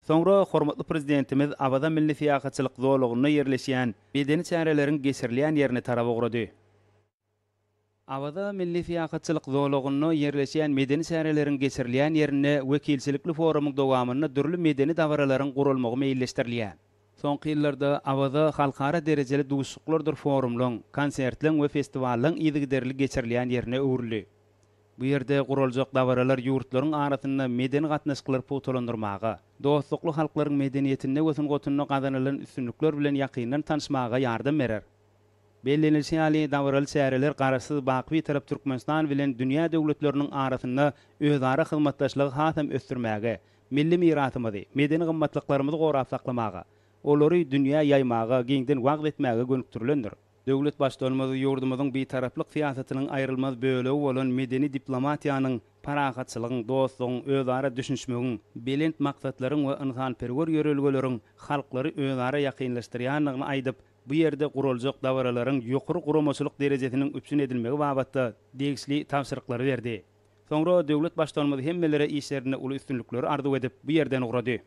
Soňra hormatly prezidentimiz Abada milli siýasatçylyk zowlugyna ýerleşýän medeni çärelerin geçirilýän ýerini tarap ugrady. Abada milli siýasatçylyk zowlugyna ýerleşýän medeni çärelerin geçirilýän ýerine wekilçilikli forumyň dowamyna dürli medeni dawaralaryň gurulmagy meýilleşdirilýär. Soňky ýyllarda Abada halkara derejeli duguşyklardyr forumlaryň, konsertleň we festiwalleň ýygyderli geçirilýän ýerine öwrüli. Bu ýerde guraljak dawaralar ýurtlaryň arasynda medeni gatnaşyklar putulandyrmaga, dostlukly halklaryň medeniýetine we gotunyna gazanylan üstünlikler bilen ýakynan tanışmaga ýardam berer. Bellenilýän dawaraly çäreler garaşsyz baky tarap Türkmenistan bilen dünýä döwletleriniň arasynda özara hyzmatdaşlygy hasam ösdürmäge, milli mirasymyzy, medeni gymmatlyklarymyzy gorap saklamaga, olary dünýä ýaymaga, giňden wagt etmäge gönükdirilendir. Döwlet başdanmady ýurdumyzyň bir taraplyk siýasatynyň aýrylmaz bölegi bolan medeni diplomatiýanyň, paragatçylygyň, dostlugyň, özara düşünşmegiň, belent maksatlaryň we ynsanperwer ýörelgeleriň halklary özara ýakynlaşdyrýanlygyny aýdyp, bu ýerde guraljak dawaralaryň ýokary guramaçylyk derejesiniň üpsün edilmegi babatda degişli tapşyryklary berdi. Soňra döwlet başdanmady hemmelere işlerine uly üstünlikleri arzuw edip bu ýerden ugrady.